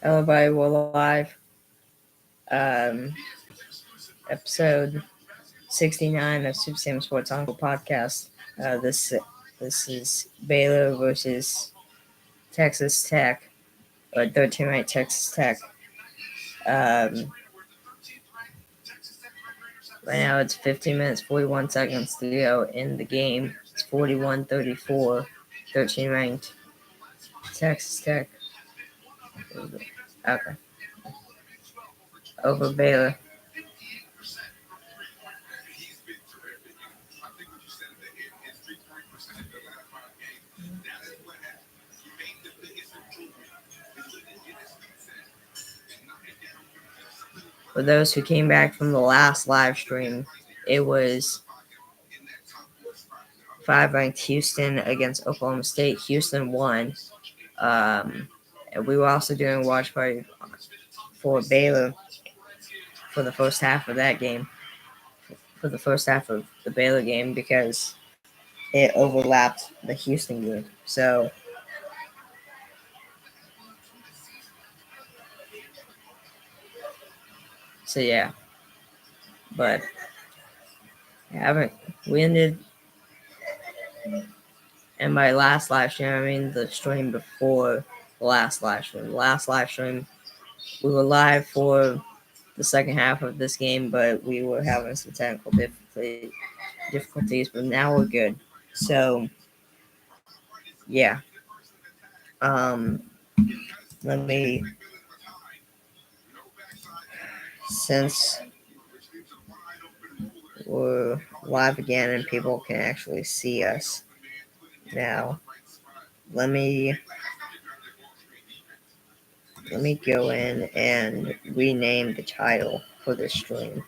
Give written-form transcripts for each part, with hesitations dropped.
Everybody, we're live. Episode 69 of Super Sam Sports Encore podcast. This is Baylor versus Texas Tech, or 13th-ranked Texas Tech. Right now it's 15 minutes, 41 seconds to go in the game. It's 41-34, 13th-ranked Texas Tech. Okay. Over Baylor. For those who came back from the last live stream, it was 5-ranked Houston against Oklahoma State. Houston won. And we were also doing a watch party for Baylor for the first half of that game, for the first half of the Baylor game, because it overlapped the Houston game. So yeah. But we ended, and my last live stream, I mean the stream before the last live stream. The last live stream, we were live for the second half of this game, but we were having some technical difficulties, but now we're good. So, yeah. Let me, since we're live again and people can actually see us now, let me go in and rename the title for this stream.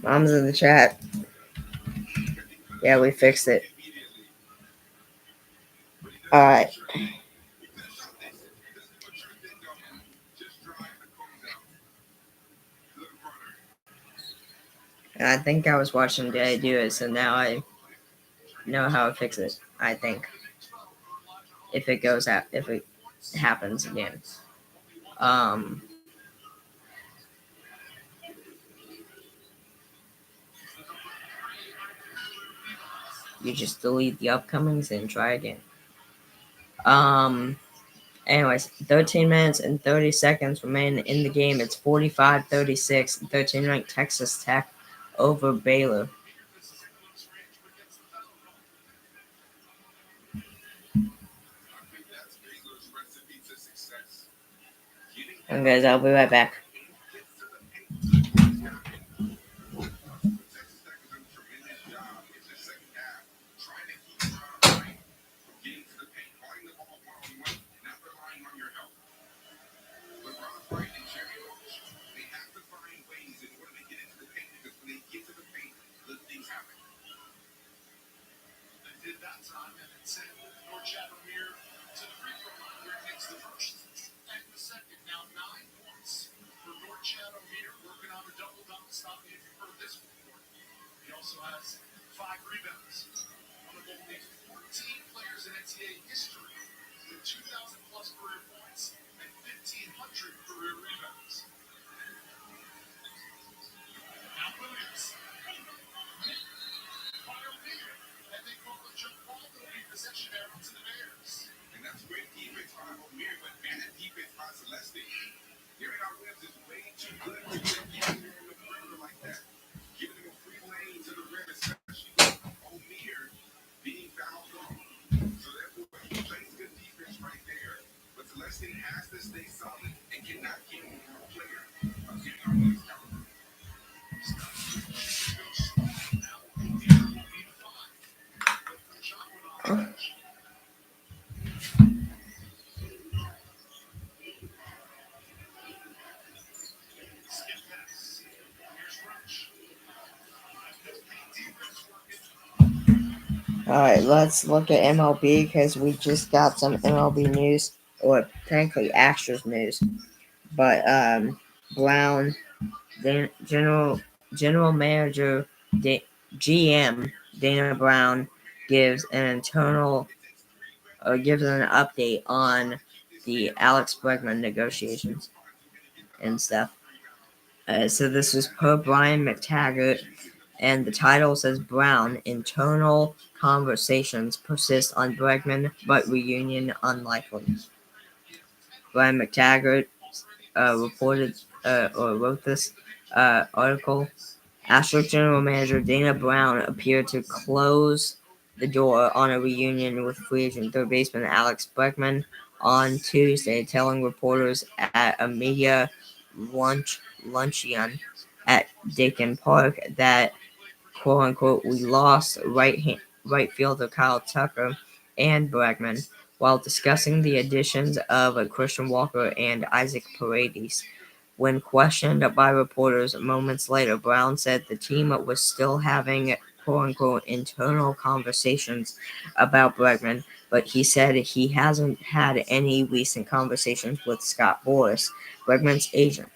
Mom's in the chat. Yeah, we fixed it. All right. I think I was watching Daddy do it, so now I know how to fix it. I think if it happens again, you just delete the upcomings and try again. Anyways, 13 minutes and 30 seconds remain in the game. It's 45-36, 13th-ranked Texas Tech over Baylor. And guys, I'll be right back. Alright, let's look at MLB because we just got some MLB news, or technically Astros news. But Brown, General Manager, GM Dana Brown gives an update on the Alex Bregman negotiations and stuff. So this was per Brian McTaggart, and the title says Brown, internal conversations persist on Bregman, but reunion unlikely. Brian McTaggart wrote this article. Astros general manager Dana Brown appeared to close the door on a reunion with free agent third baseman Alex Bregman on Tuesday, telling reporters at a media luncheon at Dakin Park that "quote unquote" we lost right fielder Kyle Tucker and Bregman while discussing the additions of Christian Walker and Isaac Paredes. When questioned by reporters moments later, Brown said the team was still having "quote unquote" internal conversations about Bregman, but he said he hasn't had any recent conversations with Scott Boras, Bregman's agent.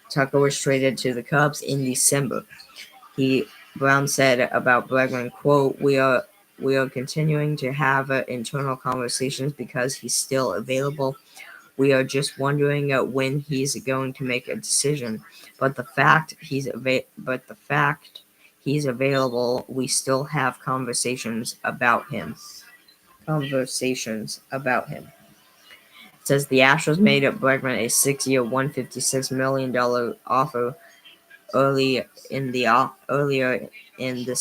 Tucker was traded to the Cubs in December. Brown said about Bregman, quote, we are continuing to have internal conversations because he's still available. We are just wondering when he's going to make a decision. But the fact he's available, we still have conversations about him. It says the Astros made Bregman a 6-year, $156 million offer earlier in this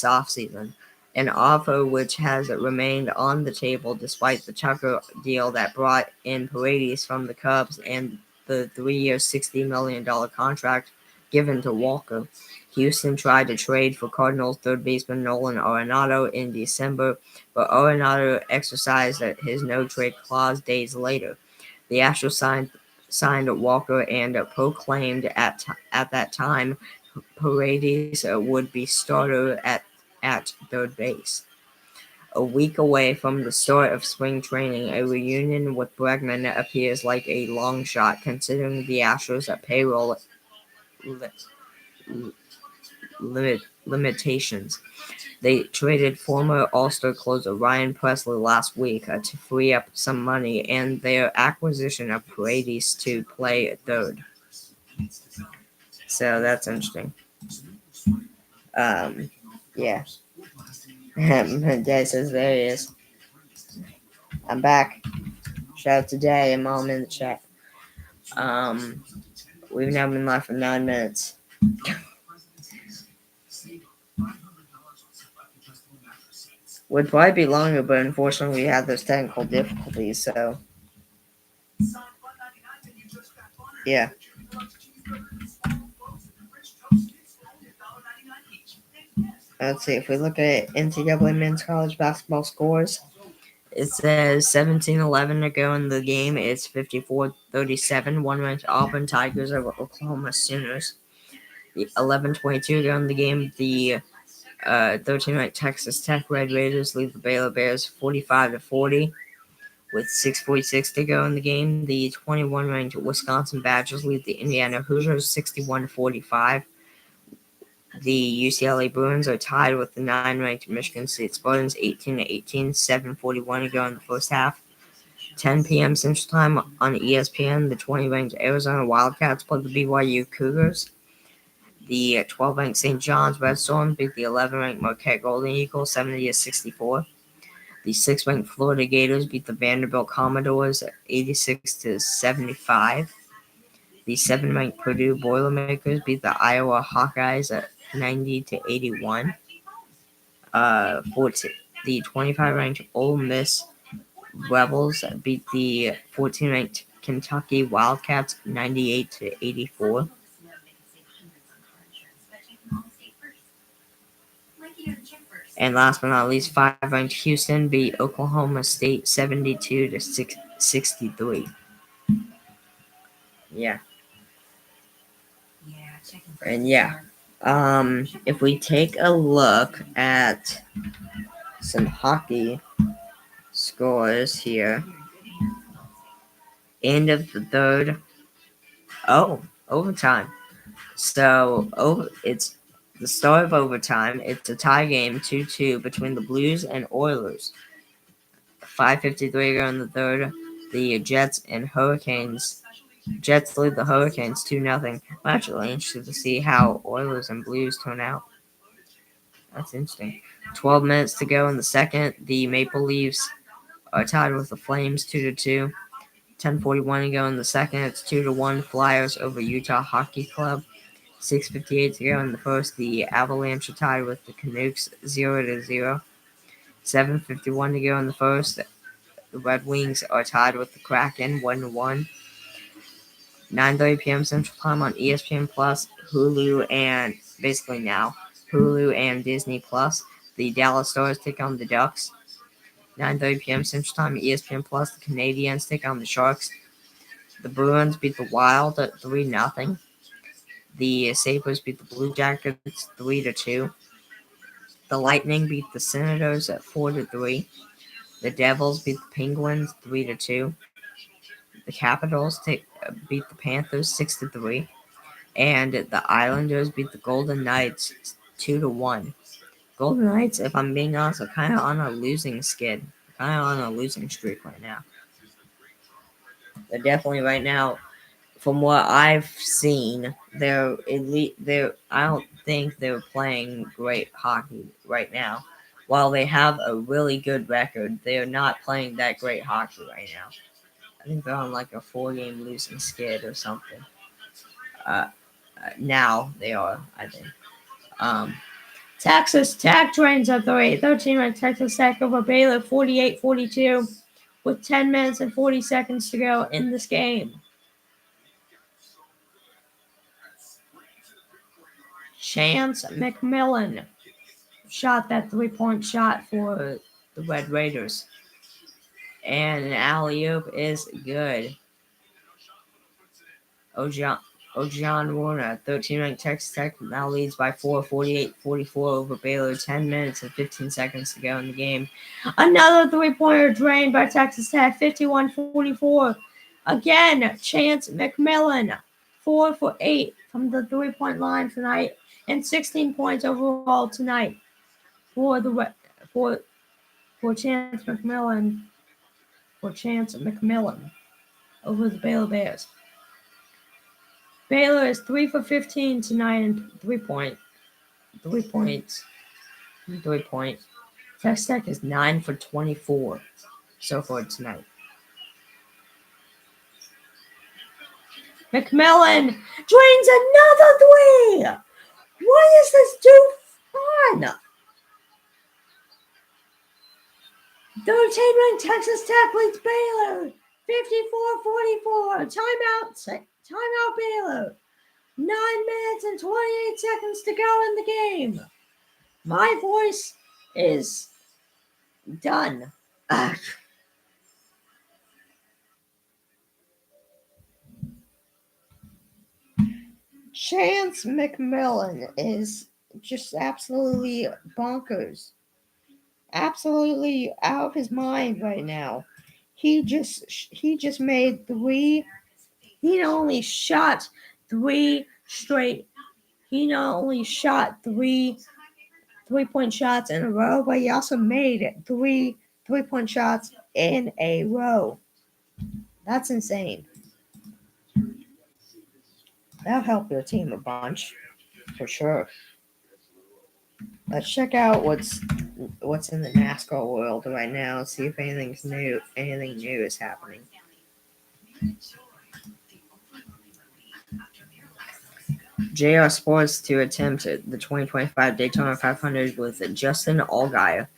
offseason, an offer which has remained on the table despite the Tucker deal that brought in Paredes from the Cubs and the 3-year, $60 million contract given to Walker. Houston tried to trade for Cardinals third baseman Nolan Arenado in December, but Arenado exercised his no-trade clause days later. The Astros signed Walker and proclaimed at that time Paredes would be starter at third base. A week away from the start of spring training, a reunion with Bregman appears like a long shot considering the Astros' payroll limitations. They traded former All-Star closer Ryan Presley last week to free up some money and their acquisition of Paredes to play third. So that's interesting. Yeah. Dad says there he is. I'm back. Shout out to Daddy and Mom in the chat. We've now been live for 9 minutes. Would probably be longer, but unfortunately we had those technical difficulties, so yeah. Let's see, if we look at NCAA men's college basketball scores, it says 17-11 to go in the game. It's 54-37. One-ranked Auburn Tigers over Oklahoma Sooners. 11-22 to go in the game. The 13-ranked Texas Tech Red Raiders lead the Baylor Bears 45-40. With 6:46 to go in the game, the 21-ranked Wisconsin Badgers lead the Indiana Hoosiers 61-45. The UCLA Bruins are tied with the 9-ranked Michigan State Spartans 18-18, 7:41 to go in the first half. 10 p.m. Central Time on ESPN, the 20-ranked Arizona Wildcats play the BYU Cougars. The 12-ranked St. John's Red Storm beat the 11-ranked Marquette Golden Eagles 70-64. The 6th-ranked Florida Gators beat the Vanderbilt Commodores 86-75. The 7th-ranked Purdue Boilermakers beat the Iowa Hawkeyes at 90-81. The 25-ranked Ole Miss Rebels beat the 14-ranked Kentucky Wildcats 98-84. And last but not least, 5-ranked Houston beat Oklahoma State 72-63. Yeah. And if we take a look at some hockey scores here, end of the third. Oh, overtime. So it's the start of overtime. It's a tie game, 2-2 between the Blues and Oilers. 5:53 to go in the third. The Jets and Hurricanes. Jets lead the Hurricanes 2-0. I'm actually interested to see how Oilers and Blues turn out. That's interesting. 12 minutes to go in the second. The Maple Leafs are tied with the Flames 2-2. 10:41 to go in the second. It's 2-1 Flyers over Utah Hockey Club. 6:58 to go in the first. The Avalanche are tied with the Canucks 0-0. 7:51 to go in the first. The Red Wings are tied with the Kraken 1-1. 9:30 p.m. Central Time on ESPN Plus, Hulu, and basically now Hulu and Disney Plus. The Dallas Stars take on the Ducks. 9:30 p.m. Central Time, ESPN Plus. The Canadiens take on the Sharks. The Bruins beat the Wild at 3-0. The Sabres beat the Blue Jackets 3-2. The Lightning beat the Senators at 4-3. The Devils beat the Penguins 3-2. The Capitals beat the Panthers 6-3. And the Islanders beat the Golden Knights 2-1. Golden Knights, if I'm being honest, are kind of on a losing skid. Kind of on a losing streak right now. They're definitely right now, from what I've seen, they're elite. I don't think they're playing great hockey right now. While they have a really good record, they are not playing that great hockey right now. I think they're on like a 4-game losing skid or something. Now they are, I think. Texas Tech trains at 13-ranked Texas Tech over Baylor 48-42 with 10 minutes and 40 seconds to go in this game. Chance McMillan shot that 3-point shot for the Red Raiders. And an alley-oop is good. Ojan Warner, 13-ranked Texas Tech, now leads by 4, 48-44 over Baylor. 10 minutes and 15 seconds to go in the game. Another 3-pointer drained by Texas Tech, 51-44. Again, Chance McMillan, 4 for 8 from the 3-point line tonight, and 16 points overall tonight for Chance McMillan. For Chance McMillan over the Baylor Bears. Baylor is 3 for 15 tonight and 3 points. Texas Tech is 9 for 24 so far tonight. McMillan drains another 3. Why is this too fun? 13-ranked Texas Tech leads Baylor 54-44. Timeout Baylor. 9 minutes and 28 seconds to go in the game. My voice is done. Chance McMillan is just absolutely bonkers. Absolutely out of his mind right now. He just made 3. He only shot 3 straight he not only shot 3-point shots in a row, but he also made 3-point shots in a row. That's insane. That'll help your team a bunch, for sure. Let's check out what's in the NASCAR world right now. See if anything new is happening. JR Sports to attempt the 2025 Daytona 500 with Justin Allgaier.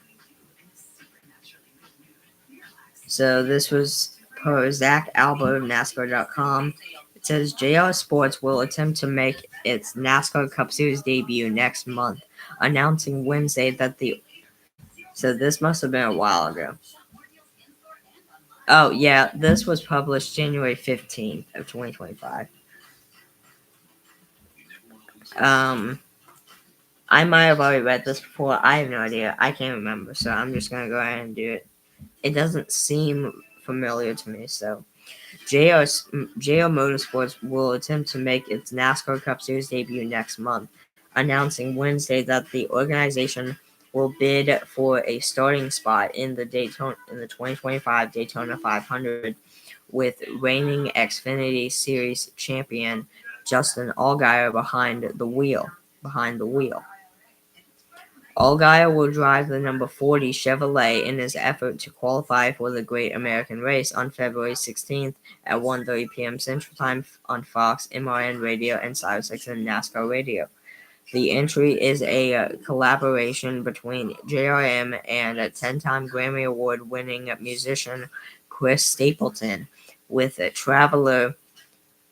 So this was per Zach Alba of NASCAR.com. It says JR Sports will attempt to make its NASCAR Cup Series debut next month, announcing Wednesday that the. So this must have been a while ago. Oh yeah, this was published January 15th of 2025. I might have already read this before. I have no idea. I can't remember, so I'm just gonna go ahead and do it. It doesn't seem familiar to me, so JR Motorsports will attempt to make its NASCAR Cup Series debut next month, announcing Wednesday that the organization will bid for a starting spot in the 2025 Daytona 500, with reigning Xfinity Series champion Justin Allgaier behind the wheel. Allgaier will drive the number 40 Chevrolet in his effort to qualify for the Great American Race on February 16th at 1:30 p.m. Central Time on Fox, MRN Radio, and Sirius XM NASCAR Radio. The entry is a collaboration between JRM and a 10-time Grammy Award-winning musician Chris Stapleton, with Traveler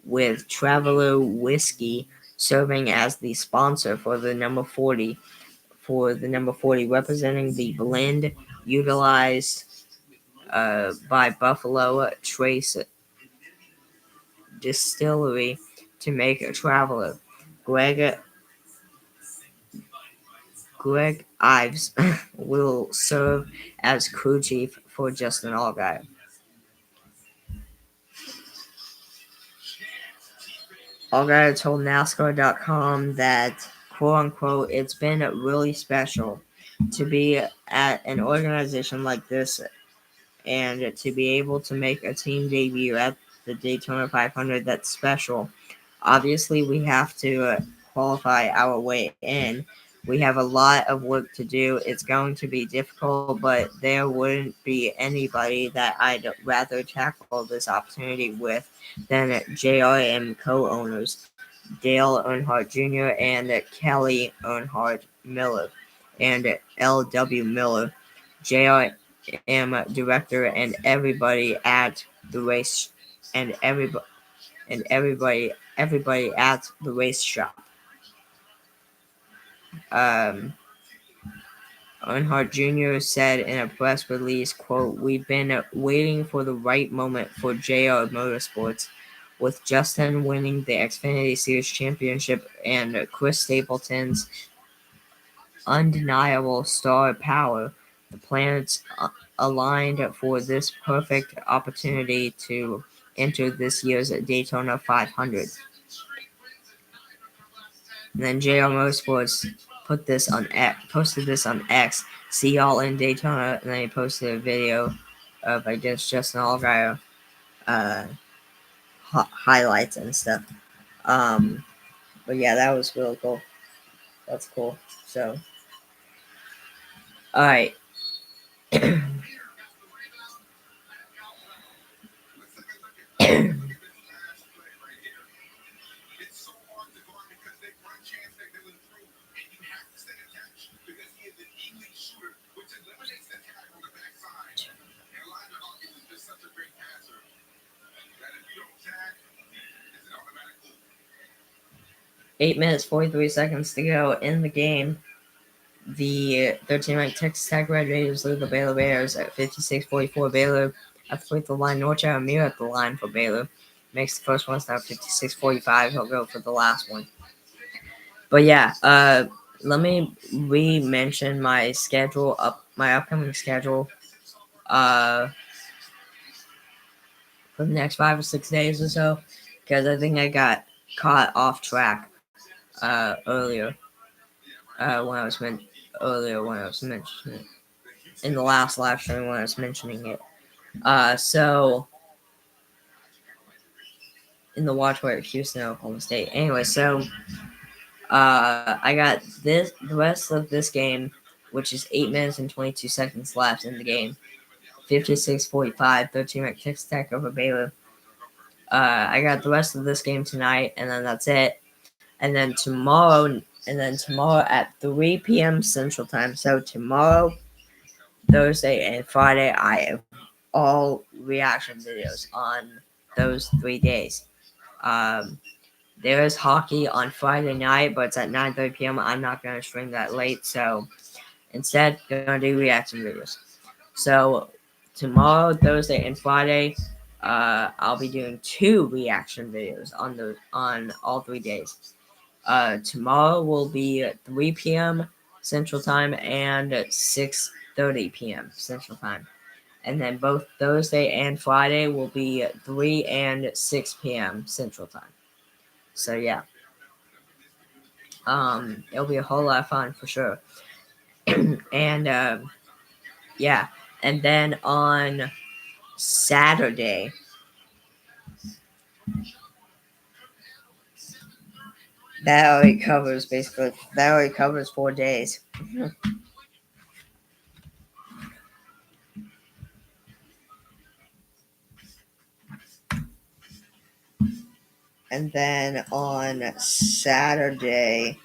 Whiskey serving as the sponsor for the number 40, representing the blend utilized by Buffalo Trace Distillery to make a Traveler. Greg Ives will serve as crew chief for Justin Allgaier. Allgaier told NASCAR.com that, quote unquote, it's been really special to be at an organization like this and to be able to make a team debut at the Daytona 500. That's special. Obviously, we have to qualify our way in. We have a lot of work to do. It's going to be difficult, but there wouldn't be anybody that I'd rather tackle this opportunity with than JRM co-owners Dale Earnhardt Jr. and Kelly Earnhardt Miller and L.W. Miller, JRM director, and everybody at the race and everybody at the race shop. Earnhardt Jr. said in a press release, quote, "We've been waiting for the right moment for JR Motorsports, with Justin winning the Xfinity Series championship and Chris Stapleton's undeniable star power. The planets aligned for this perfect opportunity to enter this year's Daytona 500. And then JR Motorsports posted this on X. See y'all in Daytona. And then he posted a video of, I guess, Justin Allgaier highlights and stuff. But yeah, that was really cool. That's cool. So, all right. 8 minutes, 43 seconds to go in the game. The 13-ranked Texas Tech Red Raiders lead the Baylor Bears at 56-44. Baylor at the free throw line. Norchad Amir at the line for Baylor makes the first one. It's now 56-45. He'll go for the last one. But yeah, let me re-mention my schedule, my upcoming schedule for the next 5 or 6 days or so, because I think I got caught off track. earlier when I was mentioning in the last live stream when I was mentioning it. So in the watch party of Houston, Oklahoma State. Anyway, so I got the rest of this game, which is 8 minutes and 22 seconds left in the game. 56-45, 13-ranked Texas Tech over Baylor. I got the rest of this game tonight, and then that's it. And then tomorrow at 3 p.m. Central Time. So tomorrow, Thursday, and Friday, I have all reaction videos on those 3 days. There is hockey on Friday night, but it's at 9:30 p.m. I'm not going to stream that late, so instead, going to do reaction videos. So tomorrow, Thursday, and Friday, I'll be doing 2 reaction videos on all 3 days. Tomorrow will be 3 p.m. Central Time and 6:30 p.m. Central Time. And then both Thursday and Friday will be 3 and 6 p.m. Central Time. So yeah. It'll be a whole lot of fun for sure. And yeah. And then on Saturday, that already covers 4 days. And then on Saturday,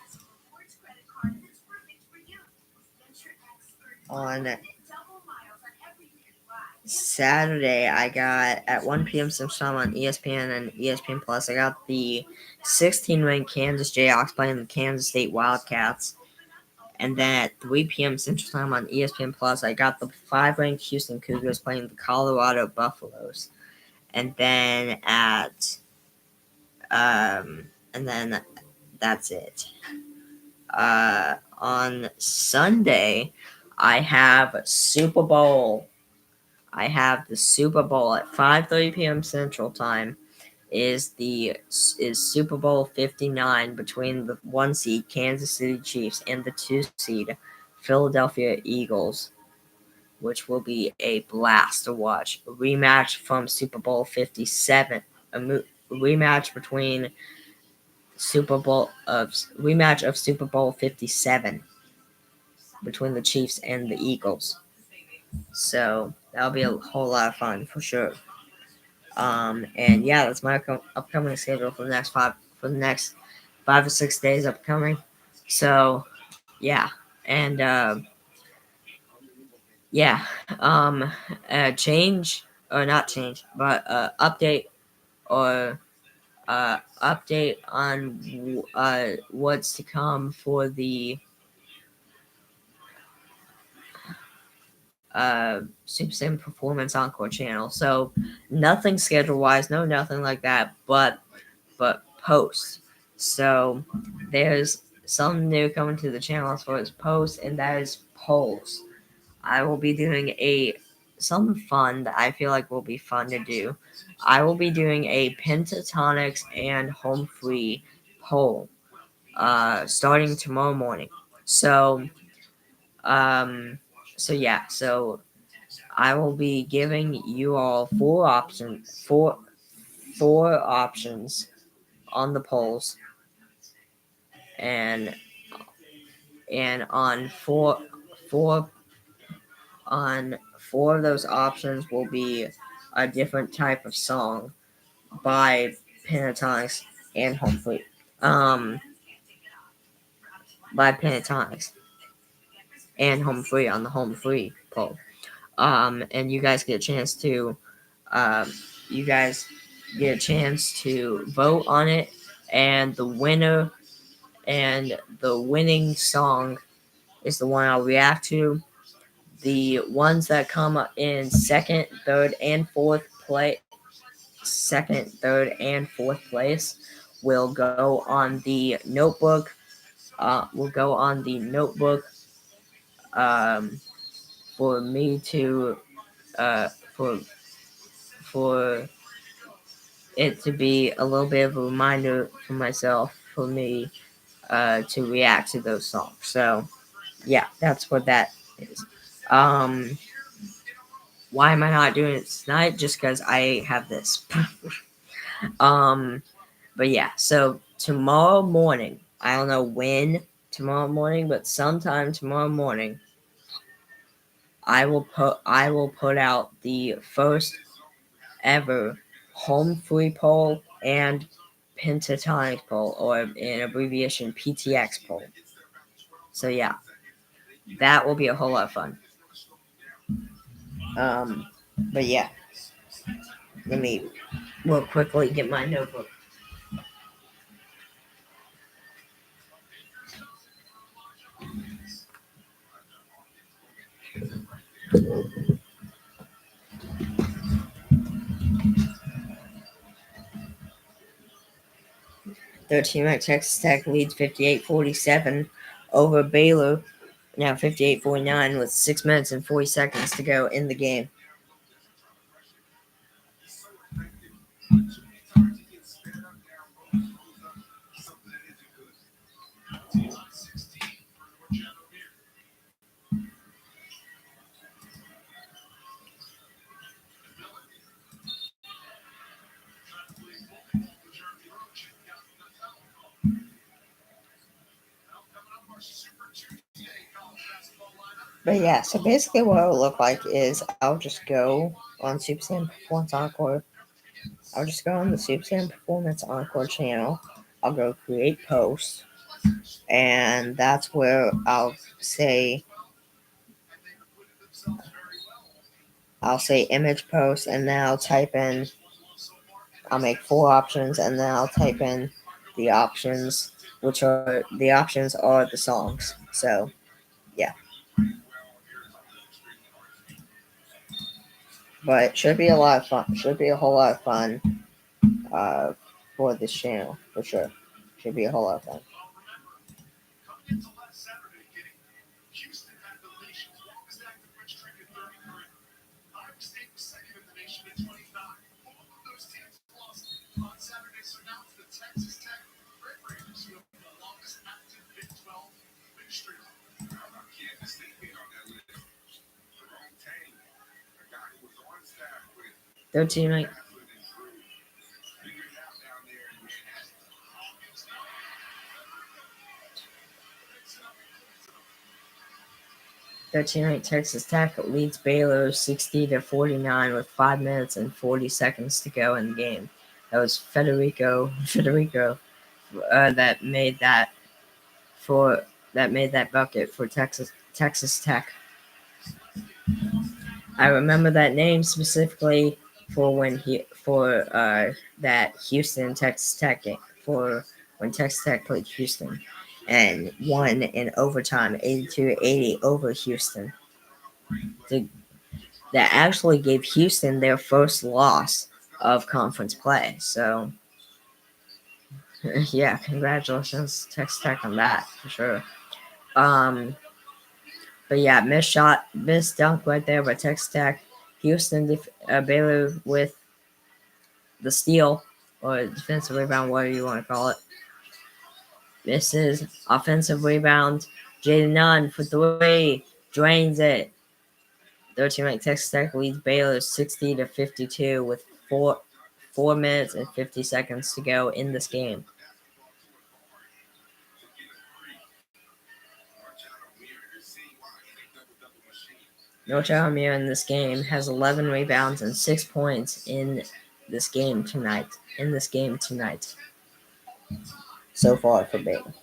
I got at 1 p.m. Central Time on ESPN and ESPN Plus. I got the 16-ranked Kansas Jayhawks playing the Kansas State Wildcats. And then at 3 p.m. Central Time on ESPN Plus, I got the 5-ranked Houston Cougars playing the Colorado Buffaloes. And then and then that's it. On Sunday, I have Super Bowl. I have the Super Bowl at 5:30 p.m. Central Time. Is Super Bowl 59 between the 1 seed Kansas City Chiefs and the 2 seed Philadelphia Eagles, which will be a blast to watch. A rematch from Super Bowl 57. Rematch between rematch of Super Bowl 57 between the Chiefs and the Eagles. So that'll be a whole lot of fun for sure. And yeah, that's my upcoming schedule for the next 5 or 6 days upcoming. So yeah, and yeah, change or not change, but update or update on what's to come for the Super Sim Performance Encore channel. So nothing schedule wise, nothing like that, but posts. So there's something new coming to the channel as far as posts, and that is polls. I will be doing something fun that I feel like will be fun to do. I will be doing a pentatonics and home free poll starting tomorrow morning. So so I will be giving you all four options on the polls, and on four of those options will be a different type of song by Pentatonics and Home Free. By Pentatonics and Home Free on the Home Free poll. And you guys get a chance to vote on it, and the winning song is the one I'll react to. The ones that come in second, third, and fourth place will go on the notebook. For me to for it to be a little bit of a reminder for myself, for me, to react to those songs. So yeah, that's what that is. Um, why am I not doing it tonight? Just because I have this. But yeah, so tomorrow morning, I don't know when tomorrow morning, but sometime tomorrow morning, I will put out the first ever home free poll and pentatonic poll, or in abbreviation PTX poll. So yeah, that will be a whole lot of fun. But yeah, let me real quickly get my notebook. Their team at Texas Tech leads 58-47 over Baylor, now 58-49 with 6 minutes and 40 seconds to go in the game. But yeah, so basically what it will look like is I'll just go on Super Saiyan Performance Encore. I'll just go on the Super Saiyan Performance Encore channel. I'll go create post, and that's where I'll say image post, and then I'll make 4 options, and then I'll type in the options, the options are the songs. So yeah, but it should be a lot of fun. Should be a whole lot of fun uh, for this channel for sure. Should be a whole lot of fun. Their teammate. Their teammate Texas Tech leads Baylor 60-49 with 5 minutes and 40 seconds to go in the game. That was Federico that made that bucket for Texas Tech. I remember that name specifically for that Houston Texas Tech game, for when Texas Tech played Houston and won in overtime 82-80 over Houston. That actually gave Houston their first loss of conference play. So yeah, congratulations Texas Tech on that for sure. But yeah, missed dunk right there by Texas Tech. Houston, Baylor with the steal or defensive rebound, whatever you want to call it. Misses offensive rebound. Jaden Nunn for 3, drains it. Their teammate Texas Tech leads Baylor 60-52 with 4 minutes and 50 seconds to go in this game. Norchad Amir in this game has 11 rebounds and 6 points in this game tonight. So far for Baylor.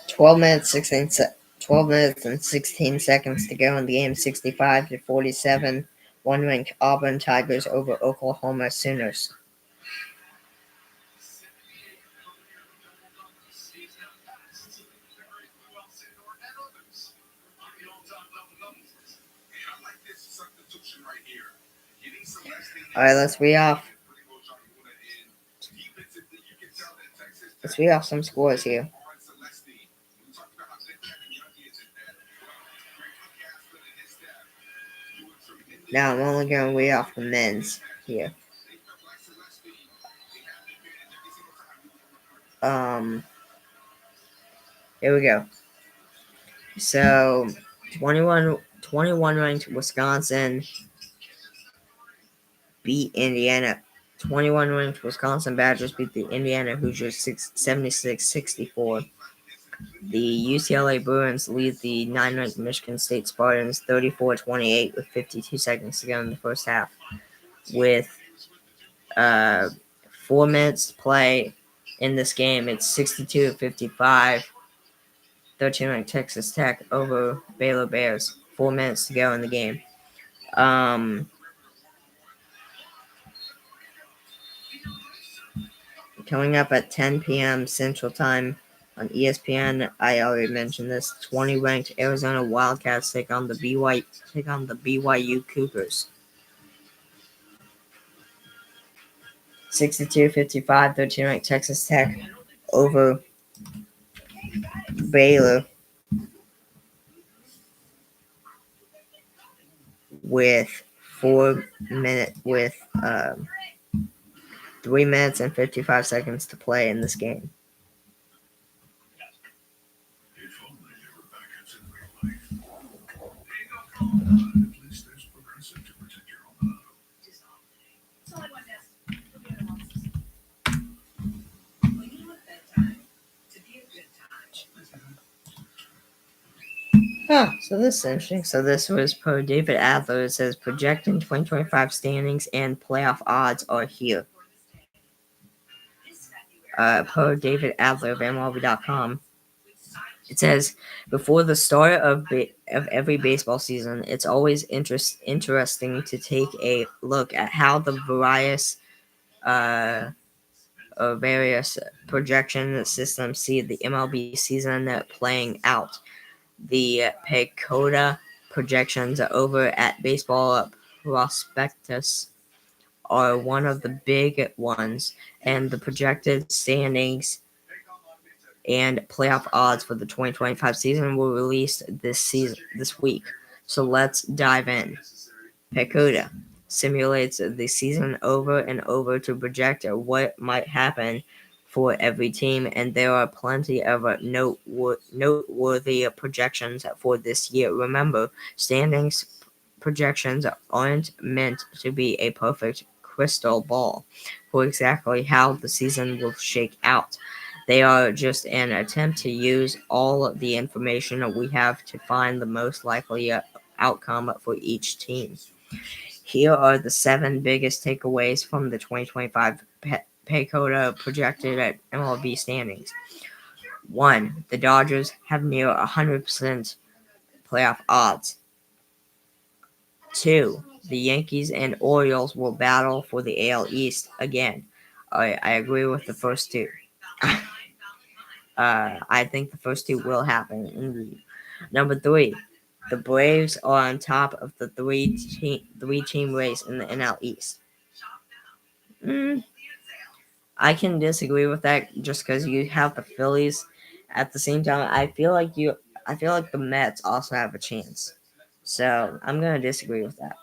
Twelve minutes and 16 seconds to go in the game. 65-47. One-ranked Auburn Tigers over Oklahoma Sooners. All right, let's read off. Let's read off some scores here. Now I'm only going to read off the men's here. Here we go. So 21 ranked Wisconsin beat Indiana. 21 ranked Wisconsin Badgers beat the Indiana Hoosiers 76-64. The UCLA Bruins lead the 9 ranked Michigan State Spartans 34-28 with 52 seconds to go in the first half. With 4 minutes to play in this game, it's 62-55. 13-ranked Texas Tech over Baylor Bears. 4 minutes to go in the game. Coming up at 10 p.m. Central Time on ESPN, I already mentioned this. 20-ranked Arizona Wildcats take on the BYU Cougars. 62-55. 13-ranked Texas Tech over Baylor with 3 minutes and 55 seconds to play in this game. So this is interesting. So this was per David Adler. It says projecting 2025 standings and playoff odds are here. Per David Adler of MLB.com. It says before the start of every baseball season, it's always interesting to take a look at how the various projection systems see the MLB season playing out. The PECOTA projections over at Baseball Prospectus are one of the big ones, and the projected standings and playoff odds for the 2025 season were released this week. So let's dive in. PECOTA simulates the season over and over to project what might happen for every team, and there are plenty of noteworthy projections for this year. Remember, standings projections aren't meant to be a perfect crystal ball for exactly how the season will shake out. They are just an attempt to use all the information we have to find the most likely outcome for each team. Here are the 7 biggest takeaways from the 2025 PECOTA projected at MLB standings. 1. The Dodgers have near 100% playoff odds. 2. The Yankees and Orioles will battle for the AL East again. I agree with the first 2. I think the first 2 will happen. Indeed. Number 3. The Braves are on top of the three-team race in the NL East. I can disagree with that just because you have the Phillies. At the same time, I feel like the Mets also have a chance. So I'm gonna disagree with that.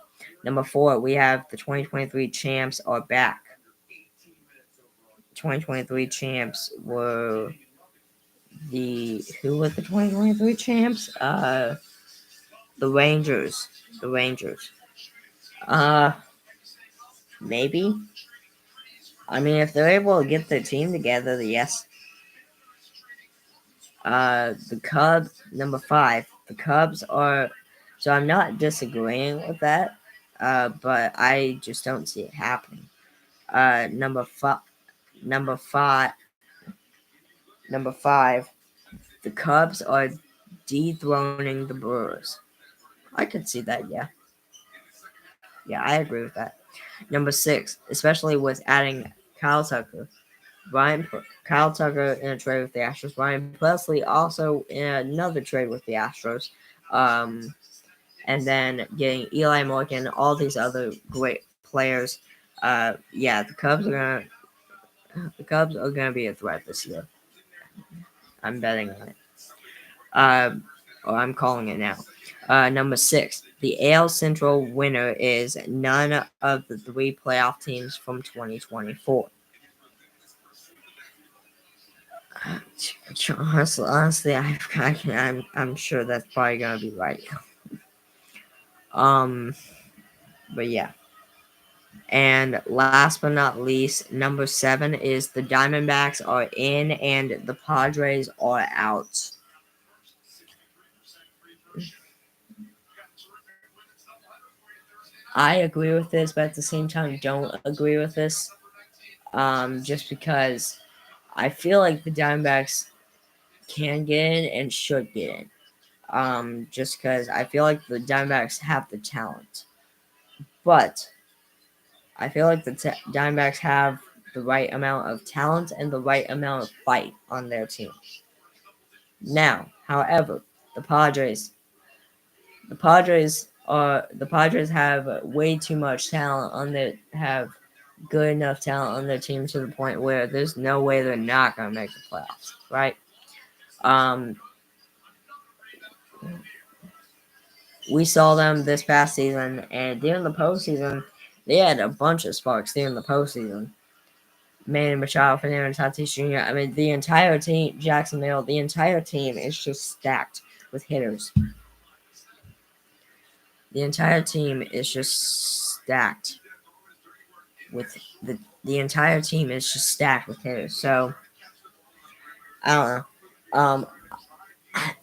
Number 4, we have the 2023 champs are back. 2023 champs were who were the 2023 champs? The Rangers. The Rangers. Maybe. I mean, if they're able to get their team together, yes. The Cubs, number 5. The Cubs are. So I'm not disagreeing with that, but I just don't see it happening. Number 5. Number 5. The Cubs are dethroning the Brewers. I could see that, yeah. Yeah, I agree with that. Number 6, especially with adding Kyle Tucker. Kyle Tucker in a trade with the Astros. Ryan Presley also in another trade with the Astros. And then getting Eli Morgan, all these other great players. The Cubs are gonna be a threat this year. I'm betting on it. Or I'm calling it now. Number 6, The AL Central winner is none of the three playoff teams from 2024. Honestly, I'm sure that's probably gonna be right. But yeah. And last but not least, number 7 is the Diamondbacks are in and the Padres are out. I agree with this, but at the same time, don't agree with this. Just because I feel like the Diamondbacks can get in and should get in. Just because I feel like the Diamondbacks have the talent. But I feel like the Diamondbacks have the right amount of talent and the right amount of fight on their team. Now, however, the Padres have way too much talent on their have good enough talent on their team to the point where there's no way they're not gonna make the playoffs, right? We saw them this past season, and during the postseason, they had a bunch of sparks during the postseason. Manny Machado, Fernando Tatis Jr. I mean, the entire team, Jacksonville, the entire team is just stacked with hitters. The entire team is just stacked with the entire team is just stacked with hitters. So I don't know.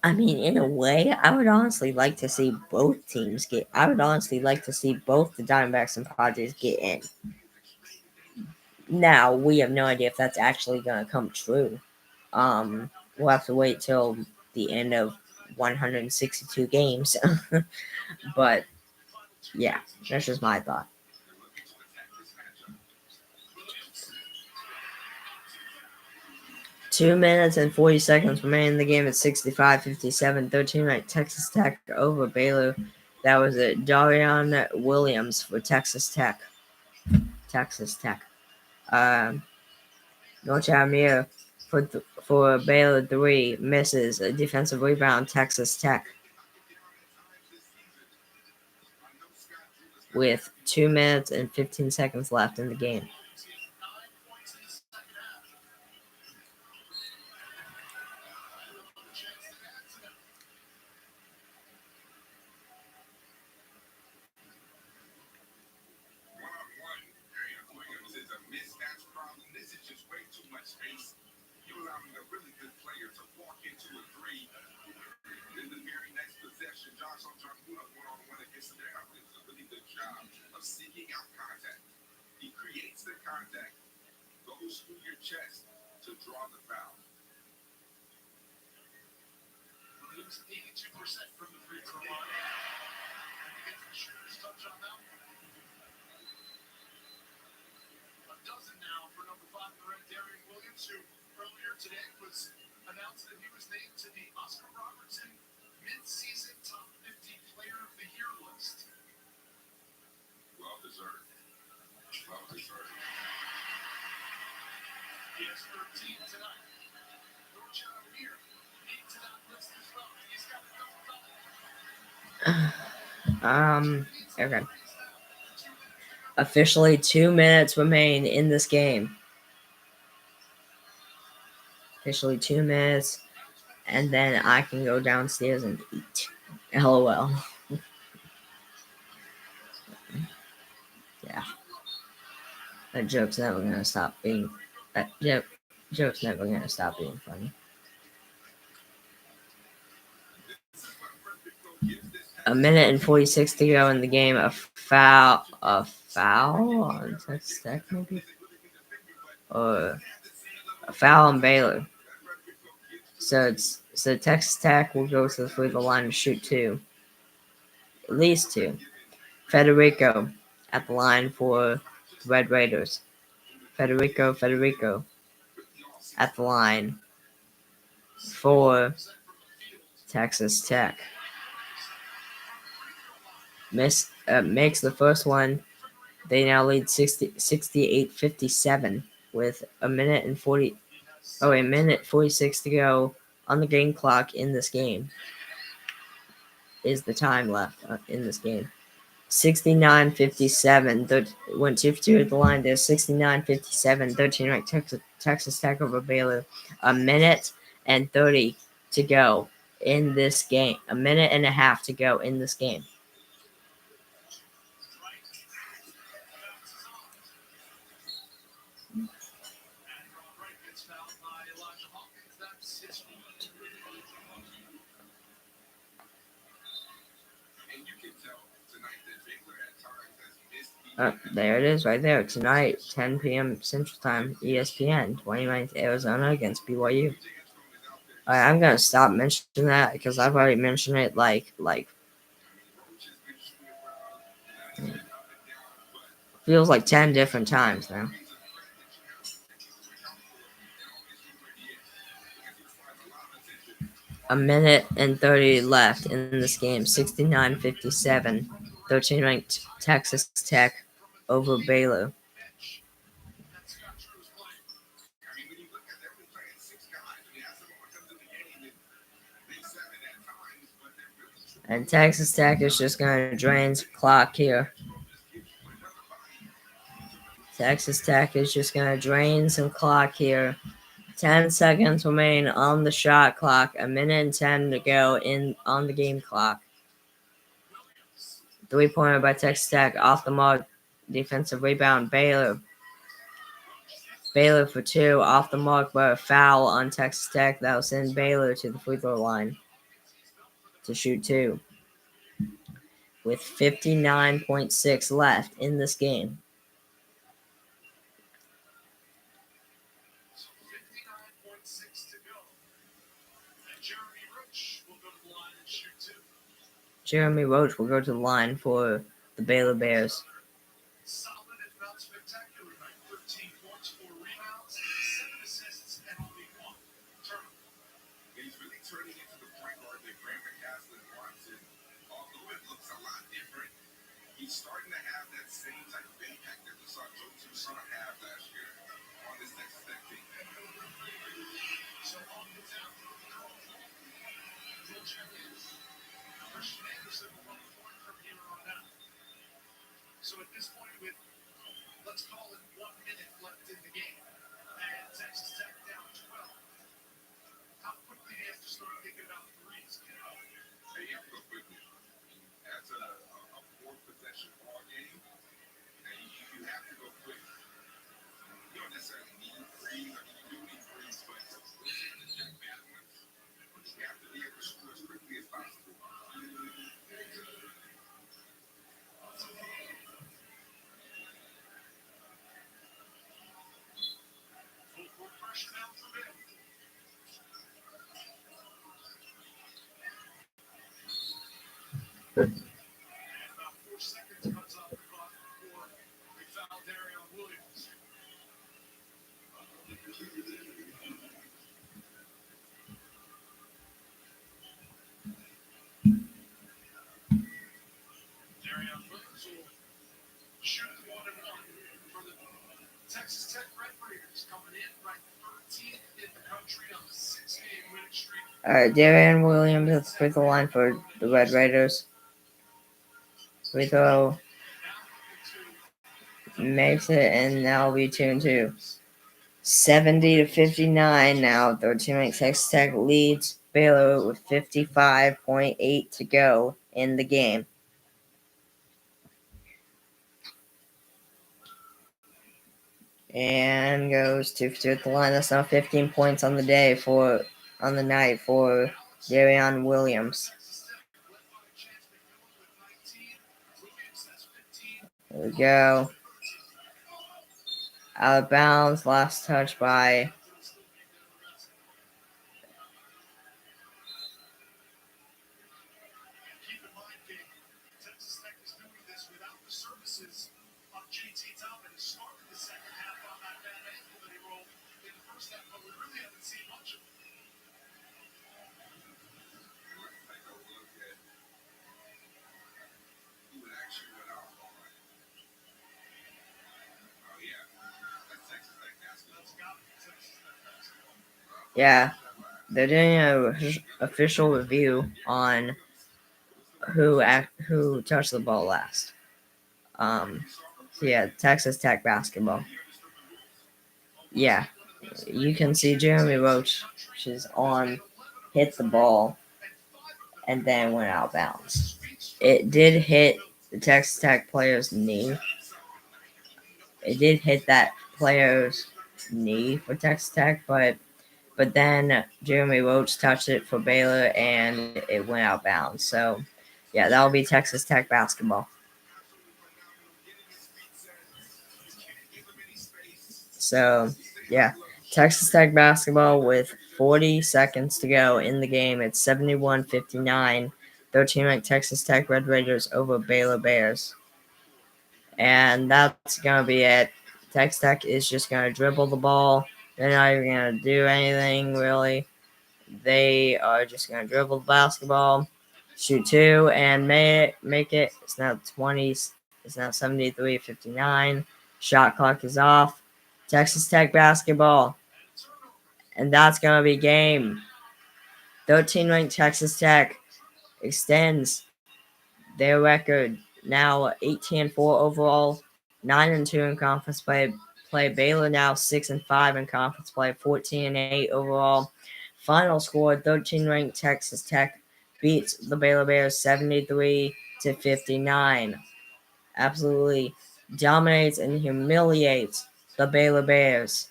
I mean, in a way, I would honestly like to see both teams get. I would honestly like to see both the Diamondbacks and Padres get in. Now we have no idea if that's actually going to come true. We'll have to wait till the end of 162 games. But yeah, that's just my thought. Two minutes and 40 seconds remain in the game at 65-57. 13-night Texas Tech over Baylor. That was it. Darian Williams for Texas Tech. North Amir for Baylor 3 misses a defensive rebound. Texas Tech with 2 minutes and 15 seconds left in the game. Okay. Officially 2 minutes remain in this game. Officially 2 minutes, and then I can go downstairs and eat. LOL. Yeah. That joke's never gonna stop being. That joke's never gonna stop being funny. A minute and 46 to go in the game. A foul on Texas Tech, maybe, or a foul on Baylor. So Texas Tech will go to the free throw line and shoot 2, at least 2. Federico at the line for the Red Raiders. Federico at the line for Texas Tech. Makes the first one. They now lead 68-57 with a minute 46 to go on the game clock in this game. is the time left in this game. 69-57. Went 2 for 2 at the line there. 69-57. 13 ranked Texas Tech over Baylor. A minute and 30 to go in this game. A minute and a half to go in this game. There it is right there. Tonight, 10 p.m. Central Time, ESPN, 29th Arizona against BYU. I'm going to stop mentioning that because I've already mentioned it like feels like 10 different times now. A minute and 30 left in this game. 69-57. 13 ranked Texas Tech over Baylor. And Texas Tech is just going to drain some clock here. Texas Tech is just going to drain some clock here. 10 seconds remain on the shot clock. A minute and 10 to go on the game clock. 3-pointer by Texas Tech off the mark. Defensive rebound, Baylor. Baylor for 2 off the mark, but a foul on Texas Tech that will send Baylor to the free throw line to shoot 2. With 59.6 left in this game. Jeremy Roach will go to the line for the Baylor Bears. He's starting to have that same type of impact that we saw Joe Tucson have last year on this Texas Tech team. So on the down, Christian Anderson will run the point from here on out. So at this point, with let's call it 1 minute left in the game, and Texas Tech down 12. How quickly do you have to start thinking about threes? You know, they have to go quickly. That's a 4-possession ball game, and you have to go quick. You don't necessarily need threes. I mean, you do need threes, but you have to be able to score as quickly as possible. Full pressure now for Baylor. Texas Tech Red Raiders coming in ranked 13th in the country on the 6-game winning streak. All right, Darian Williams at the free throw line for the Red Raiders. Free throw makes it, and now will be 2-2. 70-59 now. 13 ranked Texas Tech leads Baylor with 55.8 to go in the game. And goes 2 for 2 at the line. That's now 15 points on the night for Darian Williams. There we go. Out of bounds. Last touch by Yeah, they're doing an official review on who touched the ball last. So yeah, Texas Tech basketball. Yeah, you can see Jeremy Roach, she's on, hit the ball, and then went out of bounds. It did hit the Texas Tech player's knee. It did hit that player's knee for Texas Tech, but then Jeremy Roach touched it for Baylor and it went out of bounds. So yeah, that'll be Texas Tech basketball. So yeah, Texas Tech basketball with 40 seconds to go in the game. It's 71-59. 13-ranked Texas Tech Red Raiders over Baylor Bears. And that's going to be it. Texas Tech is just going to dribble the ball. They're not even going to do anything, really. They are just going to dribble the basketball, shoot two, and make it. It's now 20s. It's now 73-59. Shot clock is off. Texas Tech basketball. And that's going to be game. 13-ranked Texas Tech extends their record now 18-4 overall, 9-2 in conference play. Baylor now 6-5 in conference play, 14-8 overall. Final score: 13-ranked Texas Tech beats the Baylor Bears 73-59. Absolutely dominates and humiliates the Baylor Bears.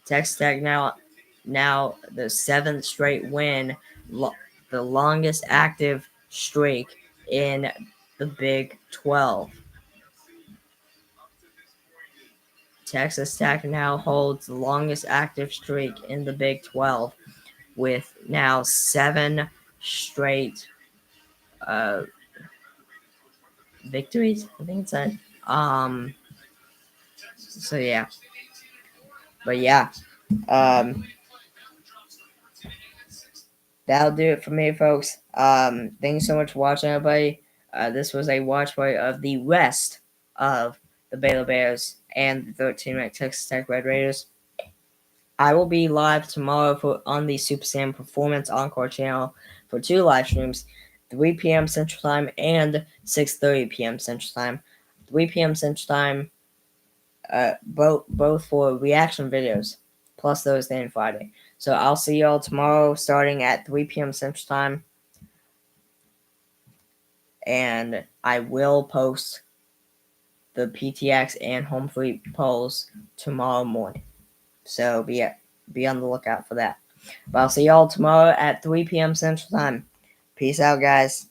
Texas Tech now the seventh straight win, the longest active streak in the Big 12. Texas Tech now holds the longest active streak in the Big 12 with now 7 straight victories. I think it's that. So yeah. But yeah. That'll do it for me, folks. Thanks so much for watching, everybody. This was a watch party of the rest of the Baylor Bears and the 13-ranked Texas Tech Red Raiders. I will be live tomorrow on the Super Sam Performance Encore channel for 2 live streams, 3 p.m. Central Time and 6:30 p.m. Central Time. 3 p.m. Central Time, both for reaction videos, plus Thursday and Friday. So I'll see y'all tomorrow starting at 3 p.m. Central Time. And I will post the PTX and home free polls tomorrow morning. So be on the lookout for that. But I'll see y'all tomorrow at 3 p.m. Central Time. Peace out, guys.